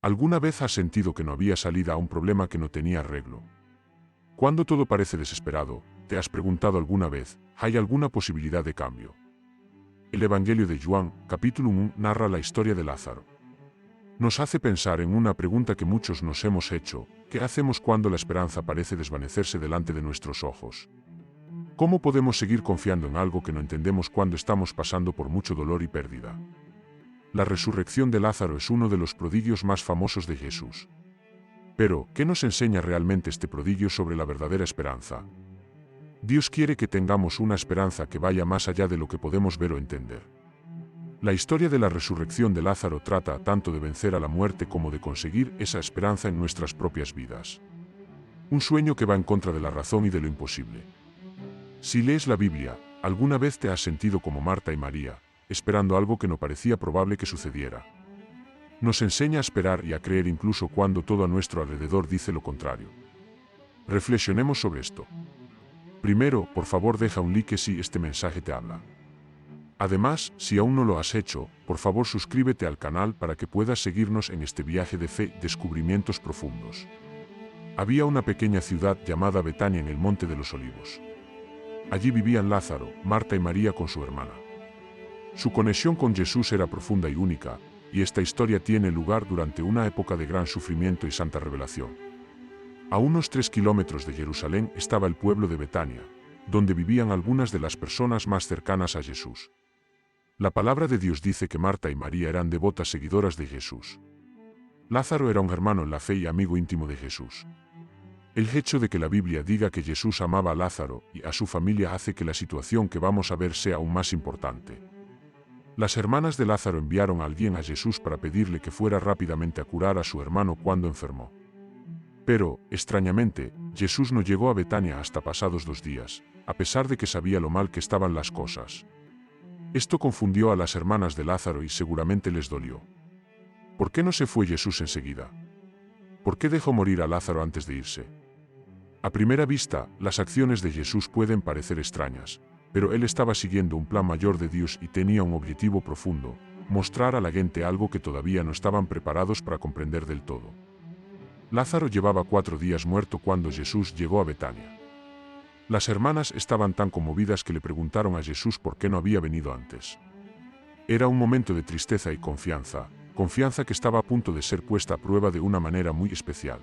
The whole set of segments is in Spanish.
¿Alguna vez has sentido que no había salida a un problema que no tenía arreglo? Cuando todo parece desesperado, ¿te has preguntado alguna vez, ¿hay alguna posibilidad de cambio? El Evangelio de Juan, capítulo 1, narra la historia de Lázaro. Nos hace pensar en una pregunta que muchos nos hemos hecho: ¿qué hacemos cuando la esperanza parece desvanecerse delante de nuestros ojos? ¿Cómo podemos seguir confiando en algo que no entendemos cuando estamos pasando por mucho dolor y pérdida? La resurrección de Lázaro es uno de los prodigios más famosos de Jesús. Pero, ¿qué nos enseña realmente este prodigio sobre la verdadera esperanza? Dios quiere que tengamos una esperanza que vaya más allá de lo que podemos ver o entender. La historia de la resurrección de Lázaro trata tanto de vencer a la muerte como de conseguir esa esperanza en nuestras propias vidas. Un sueño que va en contra de la razón y de lo imposible. Si lees la Biblia, ¿alguna vez te has sentido como Marta y María, esperando algo que no parecía probable que sucediera? Nos enseña a esperar y a creer incluso cuando todo a nuestro alrededor dice lo contrario. Reflexionemos sobre esto. Primero, por favor deja un like si este mensaje te habla. Además, si aún no lo has hecho, por favor suscríbete al canal para que puedas seguirnos en este viaje de fe y descubrimientos profundos. Había una pequeña ciudad llamada Betania en el Monte de los Olivos. Allí vivían Lázaro, Marta y María con su hermana. Su conexión con Jesús era profunda y única, y esta historia tiene lugar durante una época de gran sufrimiento y santa revelación. A unos 3 kilómetros de Jerusalén estaba el pueblo de Betania, donde vivían algunas de las personas más cercanas a Jesús. La palabra de Dios dice que Marta y María eran devotas seguidoras de Jesús. Lázaro era un hermano en la fe y amigo íntimo de Jesús. El hecho de que la Biblia diga que Jesús amaba a Lázaro y a su familia hace que la situación que vamos a ver sea aún más importante. Las hermanas de Lázaro enviaron a alguien a Jesús para pedirle que fuera rápidamente a curar a su hermano cuando enfermó. Pero, extrañamente, Jesús no llegó a Betania hasta pasados 2 días, a pesar de que sabía lo mal que estaban las cosas. Esto confundió a las hermanas de Lázaro y seguramente les dolió. ¿Por qué no se fue Jesús enseguida? ¿Por qué dejó morir a Lázaro antes de irse? A primera vista, las acciones de Jesús pueden parecer extrañas, pero él estaba siguiendo un plan mayor de Dios y tenía un objetivo profundo: mostrar a la gente algo que todavía no estaban preparados para comprender del todo. Lázaro llevaba 4 días muerto cuando Jesús llegó a Betania. Las hermanas estaban tan conmovidas que le preguntaron a Jesús por qué no había venido antes. Era un momento de tristeza y confianza que estaba a punto de ser puesta a prueba de una manera muy especial.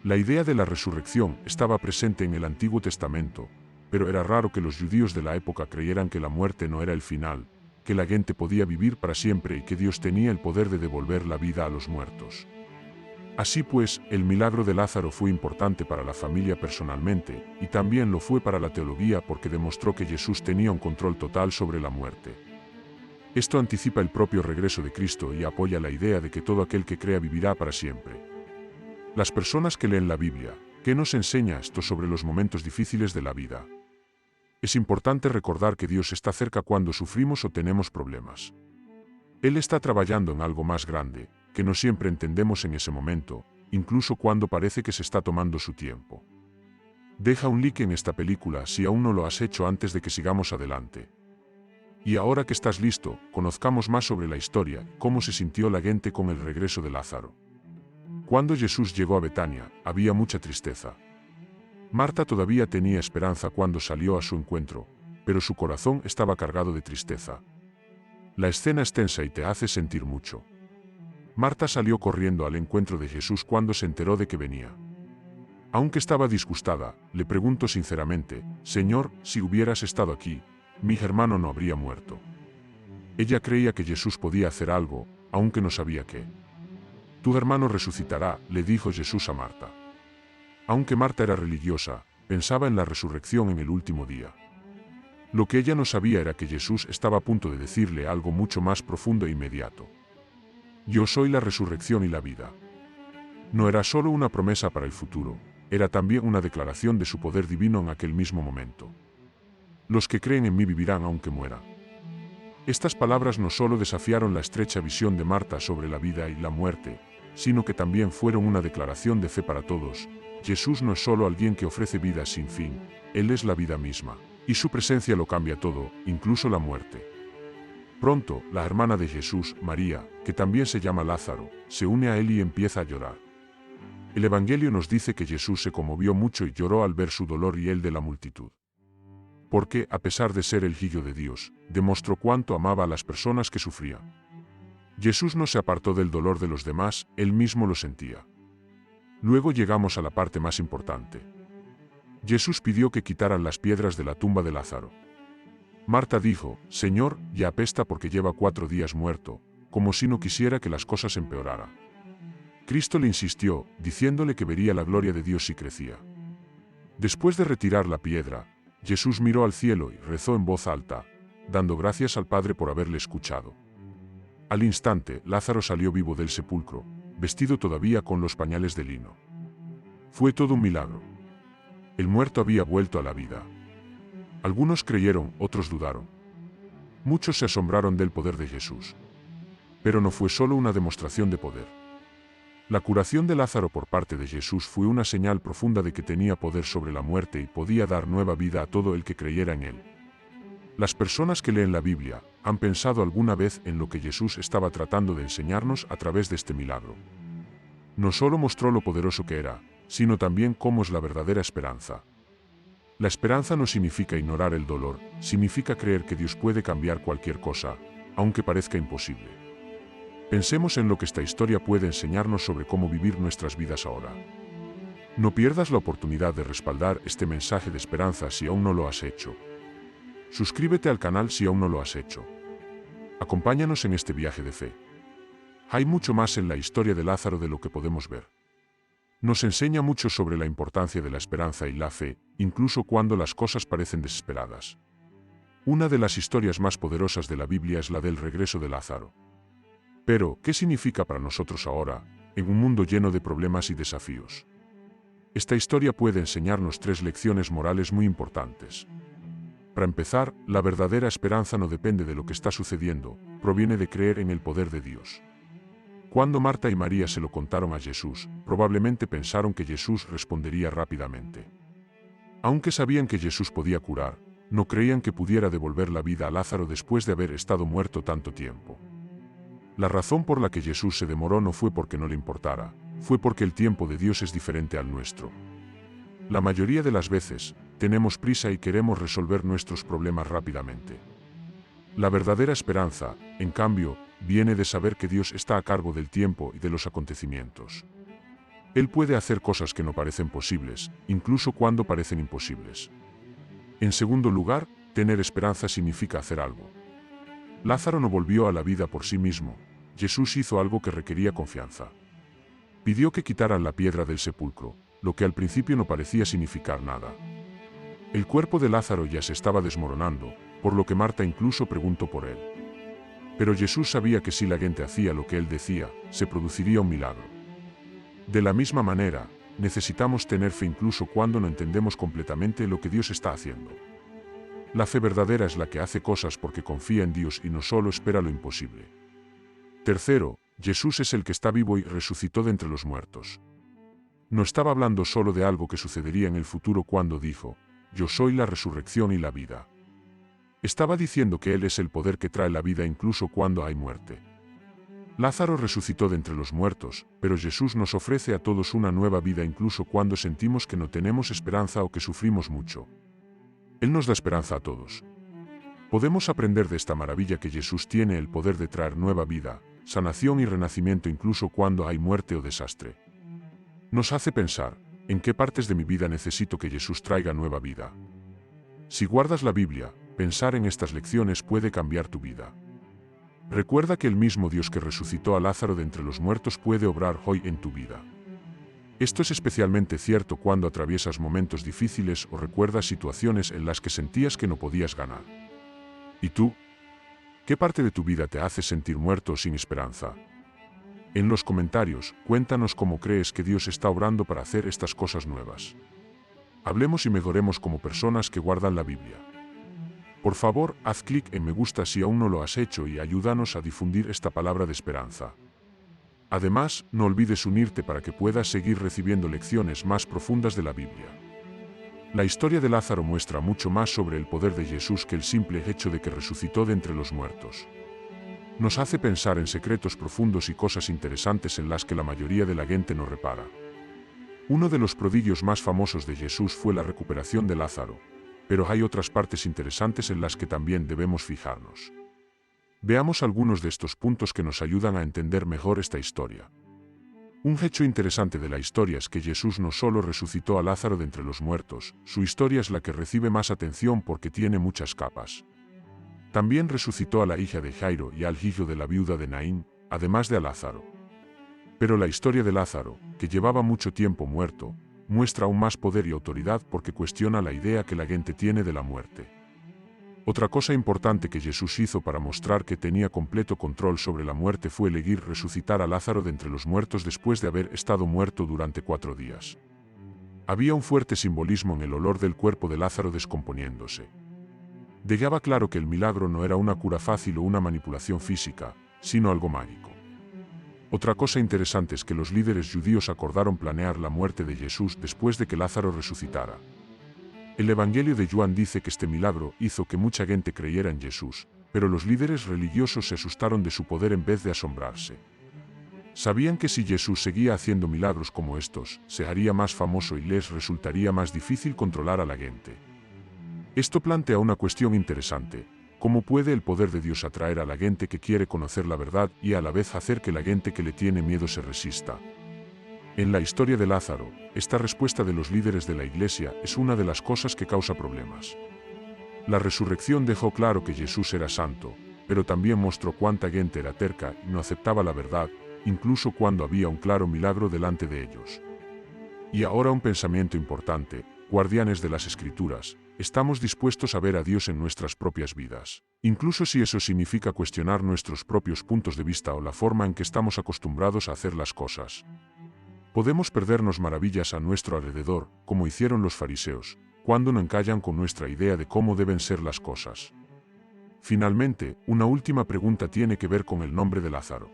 La idea de la resurrección estaba presente en el Antiguo Testamento, pero era raro que los judíos de la época creyeran que la muerte no era el final, que la gente podía vivir para siempre y que Dios tenía el poder de devolver la vida a los muertos. Así pues, el milagro de Lázaro fue importante para la familia personalmente, y también lo fue para la teología porque demostró que Jesús tenía un control total sobre la muerte. Esto anticipa el propio regreso de Cristo y apoya la idea de que todo aquel que crea vivirá para siempre. Las personas que leen la Biblia, ¿qué nos enseña esto sobre los momentos difíciles de la vida? Es importante recordar que Dios está cerca cuando sufrimos o tenemos problemas. Él está trabajando en algo más grande, que no siempre entendemos en ese momento, incluso cuando parece que se está tomando su tiempo. Deja un like en esta película si aún no lo has hecho antes de que sigamos adelante. Y ahora que estás listo, conozcamos más sobre la historia, cómo se sintió la gente con el regreso de Lázaro. Cuando Jesús llegó a Betania, había mucha tristeza. Marta todavía tenía esperanza cuando salió a su encuentro, pero su corazón estaba cargado de tristeza. La escena es tensa y te hace sentir mucho. Marta salió corriendo al encuentro de Jesús cuando se enteró de que venía. Aunque estaba disgustada, le preguntó sinceramente: «Señor, si hubieras estado aquí, mi hermano no habría muerto». Ella creía que Jesús podía hacer algo, aunque no sabía qué. «Tu hermano resucitará», le dijo Jesús a Marta. Aunque Marta era religiosa, pensaba en la resurrección en el último día. Lo que ella no sabía era que Jesús estaba a punto de decirle algo mucho más profundo e inmediato. «Yo soy la resurrección y la vida». No era solo una promesa para el futuro, era también una declaración de su poder divino en aquel mismo momento. «Los que creen en mí vivirán aunque mueran». Estas palabras no solo desafiaron la estrecha visión de Marta sobre la vida y la muerte, sino que también fueron una declaración de fe para todos. Jesús no es solo alguien que ofrece vida sin fin, Él es la vida misma, y su presencia lo cambia todo, incluso la muerte. Pronto, la hermana de Jesús, María, que también se llama Lázaro, se une a él y empieza a llorar. El Evangelio nos dice que Jesús se conmovió mucho y lloró al ver su dolor y el de la multitud. Porque, a pesar de ser el Hijo de Dios, demostró cuánto amaba a las personas que sufrían. Jesús no se apartó del dolor de los demás, él mismo lo sentía. Luego llegamos a la parte más importante. Jesús pidió que quitaran las piedras de la tumba de Lázaro. Marta dijo, Señor, ya apesta porque lleva 4 días muerto, como si no quisiera que las cosas empeoraran. Cristo le insistió, diciéndole que vería la gloria de Dios si crecía. Después de retirar la piedra, Jesús miró al cielo y rezó en voz alta, dando gracias al Padre por haberle escuchado. Al instante, Lázaro salió vivo del sepulcro, vestido todavía con los pañales de lino. Fue todo un milagro. El muerto había vuelto a la vida. Algunos creyeron, otros dudaron. Muchos se asombraron del poder de Jesús. Pero no fue solo una demostración de poder. La curación de Lázaro por parte de Jesús fue una señal profunda de que tenía poder sobre la muerte y podía dar nueva vida a todo el que creyera en él. Las personas que leen la Biblia han pensado alguna vez en lo que Jesús estaba tratando de enseñarnos a través de este milagro. No solo mostró lo poderoso que era, sino también cómo es la verdadera esperanza. La esperanza no significa ignorar el dolor, significa creer que Dios puede cambiar cualquier cosa, aunque parezca imposible. Pensemos en lo que esta historia puede enseñarnos sobre cómo vivir nuestras vidas ahora. No pierdas la oportunidad de respaldar este mensaje de esperanza si aún no lo has hecho. Suscríbete al canal si aún no lo has hecho. Acompáñanos en este viaje de fe. Hay mucho más en la historia de Lázaro de lo que podemos ver. Nos enseña mucho sobre la importancia de la esperanza y la fe, incluso cuando las cosas parecen desesperadas. Una de las historias más poderosas de la Biblia es la del regreso de Lázaro. Pero, ¿qué significa para nosotros ahora, en un mundo lleno de problemas y desafíos? Esta historia puede enseñarnos 3 lecciones morales muy importantes. Para empezar, la verdadera esperanza no depende de lo que está sucediendo, proviene de creer en el poder de Dios. Cuando Marta y María se lo contaron a Jesús, probablemente pensaron que Jesús respondería rápidamente. Aunque sabían que Jesús podía curar, no creían que pudiera devolver la vida a Lázaro después de haber estado muerto tanto tiempo. La razón por la que Jesús se demoró no fue porque no le importara, fue porque el tiempo de Dios es diferente al nuestro. La mayoría de las veces, tenemos prisa y queremos resolver nuestros problemas rápidamente. La verdadera esperanza, en cambio, viene de saber que Dios está a cargo del tiempo y de los acontecimientos. Él puede hacer cosas que no parecen posibles, incluso cuando parecen imposibles. En segundo lugar, tener esperanza significa hacer algo. Lázaro no volvió a la vida por sí mismo. Jesús hizo algo que requería confianza. Pidió que quitaran la piedra del sepulcro, lo que al principio no parecía significar nada. El cuerpo de Lázaro ya se estaba desmoronando, por lo que Marta incluso preguntó por él. Pero Jesús sabía que si la gente hacía lo que él decía, se produciría un milagro. De la misma manera, necesitamos tener fe incluso cuando no entendemos completamente lo que Dios está haciendo. La fe verdadera es la que hace cosas porque confía en Dios y no solo espera lo imposible. Tercero, Jesús es el que está vivo y resucitó de entre los muertos. No estaba hablando solo de algo que sucedería en el futuro cuando dijo, yo soy la resurrección y la vida. Estaba diciendo que Él es el poder que trae la vida incluso cuando hay muerte. Lázaro resucitó de entre los muertos, pero Jesús nos ofrece a todos una nueva vida incluso cuando sentimos que no tenemos esperanza o que sufrimos mucho. Él nos da esperanza a todos. Podemos aprender de esta maravilla que Jesús tiene el poder de traer nueva vida, sanación y renacimiento incluso cuando hay muerte o desastre. Nos hace pensar, ¿en qué partes de mi vida necesito que Jesús traiga nueva vida? Si guardas la Biblia, pensar en estas lecciones puede cambiar tu vida. Recuerda que el mismo Dios que resucitó a Lázaro de entre los muertos puede obrar hoy en tu vida. Esto es especialmente cierto cuando atraviesas momentos difíciles o recuerdas situaciones en las que sentías que no podías ganar. ¿Y tú? ¿Qué parte de tu vida te hace sentir muerto o sin esperanza? En los comentarios, cuéntanos cómo crees que Dios está obrando para hacer estas cosas nuevas. Hablemos y mejoremos como personas que guardan la Biblia. Por favor, haz clic en me gusta si aún no lo has hecho y ayúdanos a difundir esta palabra de esperanza. Además, no olvides unirte para que puedas seguir recibiendo lecciones más profundas de la Biblia. La historia de Lázaro muestra mucho más sobre el poder de Jesús que el simple hecho de que resucitó de entre los muertos. Nos hace pensar en secretos profundos y cosas interesantes en las que la mayoría de la gente no repara. Uno de los prodigios más famosos de Jesús fue la recuperación de Lázaro, pero hay otras partes interesantes en las que también debemos fijarnos. Veamos algunos de estos puntos que nos ayudan a entender mejor esta historia. Un hecho interesante de la historia es que Jesús no solo resucitó a Lázaro de entre los muertos, su historia es la que recibe más atención porque tiene muchas capas. También resucitó a la hija de Jairo y al hijo de la viuda de Naín, además de a Lázaro. Pero la historia de Lázaro, que llevaba mucho tiempo muerto, muestra aún más poder y autoridad porque cuestiona la idea que la gente tiene de la muerte. Otra cosa importante que Jesús hizo para mostrar que tenía completo control sobre la muerte fue elegir resucitar a Lázaro de entre los muertos después de haber estado muerto durante 4 días. Había un fuerte simbolismo en el olor del cuerpo de Lázaro descomponiéndose. Dejaba claro que el milagro no era una cura fácil o una manipulación física, sino algo mágico. Otra cosa interesante es que los líderes judíos acordaron planear la muerte de Jesús después de que Lázaro resucitara. El Evangelio de Juan dice que este milagro hizo que mucha gente creyera en Jesús, pero los líderes religiosos se asustaron de su poder en vez de asombrarse. Sabían que si Jesús seguía haciendo milagros como estos, se haría más famoso y les resultaría más difícil controlar a la gente. Esto plantea una cuestión interesante: ¿cómo puede el poder de Dios atraer a la gente que quiere conocer la verdad y a la vez hacer que la gente que le tiene miedo se resista? En la historia de Lázaro, esta respuesta de los líderes de la iglesia es una de las cosas que causa problemas. La resurrección dejó claro que Jesús era santo, pero también mostró cuánta gente era terca y no aceptaba la verdad, incluso cuando había un claro milagro delante de ellos. Y ahora un pensamiento importante: guardianes de las Escrituras, estamos dispuestos a ver a Dios en nuestras propias vidas, incluso si eso significa cuestionar nuestros propios puntos de vista o la forma en que estamos acostumbrados a hacer las cosas. Podemos perdernos maravillas a nuestro alrededor, como hicieron los fariseos, cuando no encallan con nuestra idea de cómo deben ser las cosas. Finalmente, una última pregunta tiene que ver con el nombre de Lázaro.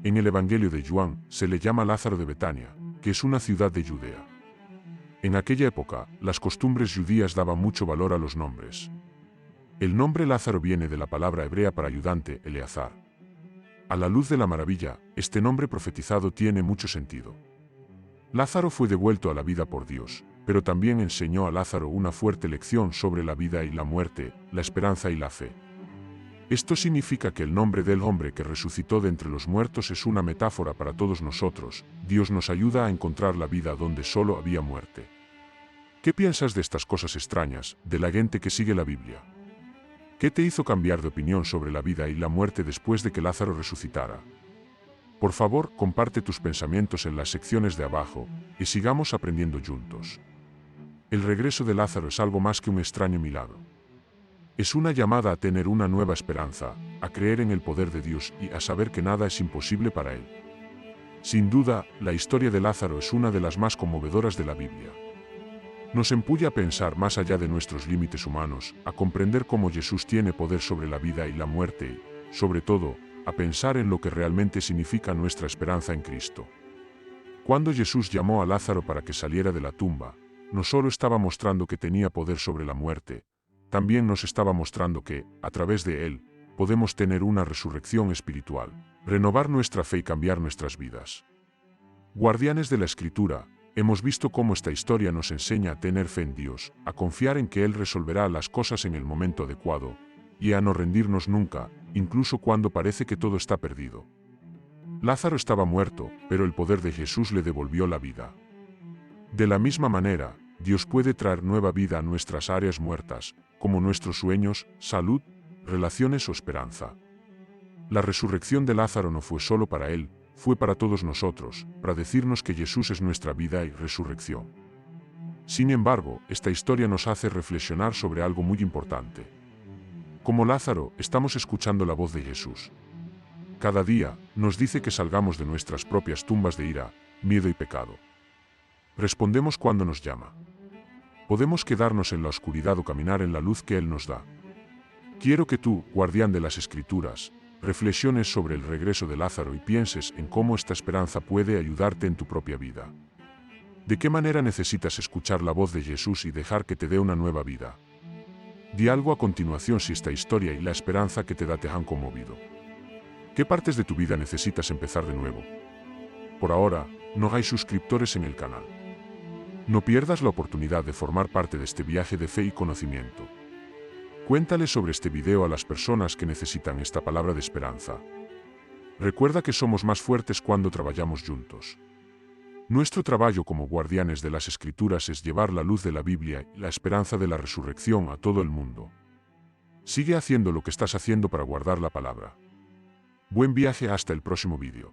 En el Evangelio de Juan, se le llama Lázaro de Betania, que es una ciudad de Judea. En aquella época, las costumbres judías daban mucho valor a los nombres. El nombre Lázaro viene de la palabra hebrea para ayudante, Eleazar. A la luz de la maravilla, este nombre profetizado tiene mucho sentido. Lázaro fue devuelto a la vida por Dios, pero también enseñó a Lázaro una fuerte lección sobre la vida y la muerte, la esperanza y la fe. Esto significa que el nombre del hombre que resucitó de entre los muertos es una metáfora para todos nosotros. Dios nos ayuda a encontrar la vida donde solo había muerte. ¿Qué piensas de estas cosas extrañas, de la gente que sigue la Biblia? ¿Qué te hizo cambiar de opinión sobre la vida y la muerte después de que Lázaro resucitara? Por favor, comparte tus pensamientos en las secciones de abajo, y sigamos aprendiendo juntos. El regreso de Lázaro es algo más que un extraño milagro. Es una llamada a tener una nueva esperanza, a creer en el poder de Dios y a saber que nada es imposible para Él. Sin duda, la historia de Lázaro es una de las más conmovedoras de la Biblia. Nos empuja a pensar más allá de nuestros límites humanos, a comprender cómo Jesús tiene poder sobre la vida y la muerte y, sobre todo, a pensar en lo que realmente significa nuestra esperanza en Cristo. Cuando Jesús llamó a Lázaro para que saliera de la tumba, no solo estaba mostrando que tenía poder sobre la muerte, también nos estaba mostrando que, a través de Él, podemos tener una resurrección espiritual, renovar nuestra fe y cambiar nuestras vidas. Guardianes de la Escritura, hemos visto cómo esta historia nos enseña a tener fe en Dios, a confiar en que Él resolverá las cosas en el momento adecuado, y a no rendirnos nunca, incluso cuando parece que todo está perdido. Lázaro estaba muerto, pero el poder de Jesús le devolvió la vida. De la misma manera, Dios puede traer nueva vida a nuestras áreas muertas, como nuestros sueños, salud, relaciones o esperanza. La resurrección de Lázaro no fue solo para él, fue para todos nosotros, para decirnos que Jesús es nuestra vida y resurrección. Sin embargo, esta historia nos hace reflexionar sobre algo muy importante. Como Lázaro, estamos escuchando la voz de Jesús. Cada día, nos dice que salgamos de nuestras propias tumbas de ira, miedo y pecado. Respondemos cuando nos llama. Podemos quedarnos en la oscuridad o caminar en la luz que Él nos da. Quiero que tú, guardián de las Escrituras, reflexiones sobre el regreso de Lázaro y pienses en cómo esta esperanza puede ayudarte en tu propia vida. ¿De qué manera necesitas escuchar la voz de Jesús y dejar que te dé una nueva vida? Di algo a continuación si esta historia y la esperanza que te da te han conmovido. ¿Qué partes de tu vida necesitas empezar de nuevo? Por ahora, no hay suscriptores en el canal. No pierdas la oportunidad de formar parte de este viaje de fe y conocimiento. Cuéntale sobre este video a las personas que necesitan esta palabra de esperanza. Recuerda que somos más fuertes cuando trabajamos juntos. Nuestro trabajo como guardianes de las Escrituras es llevar la luz de la Biblia y la esperanza de la resurrección a todo el mundo. Sigue haciendo lo que estás haciendo para guardar la palabra. Buen viaje hasta el próximo vídeo.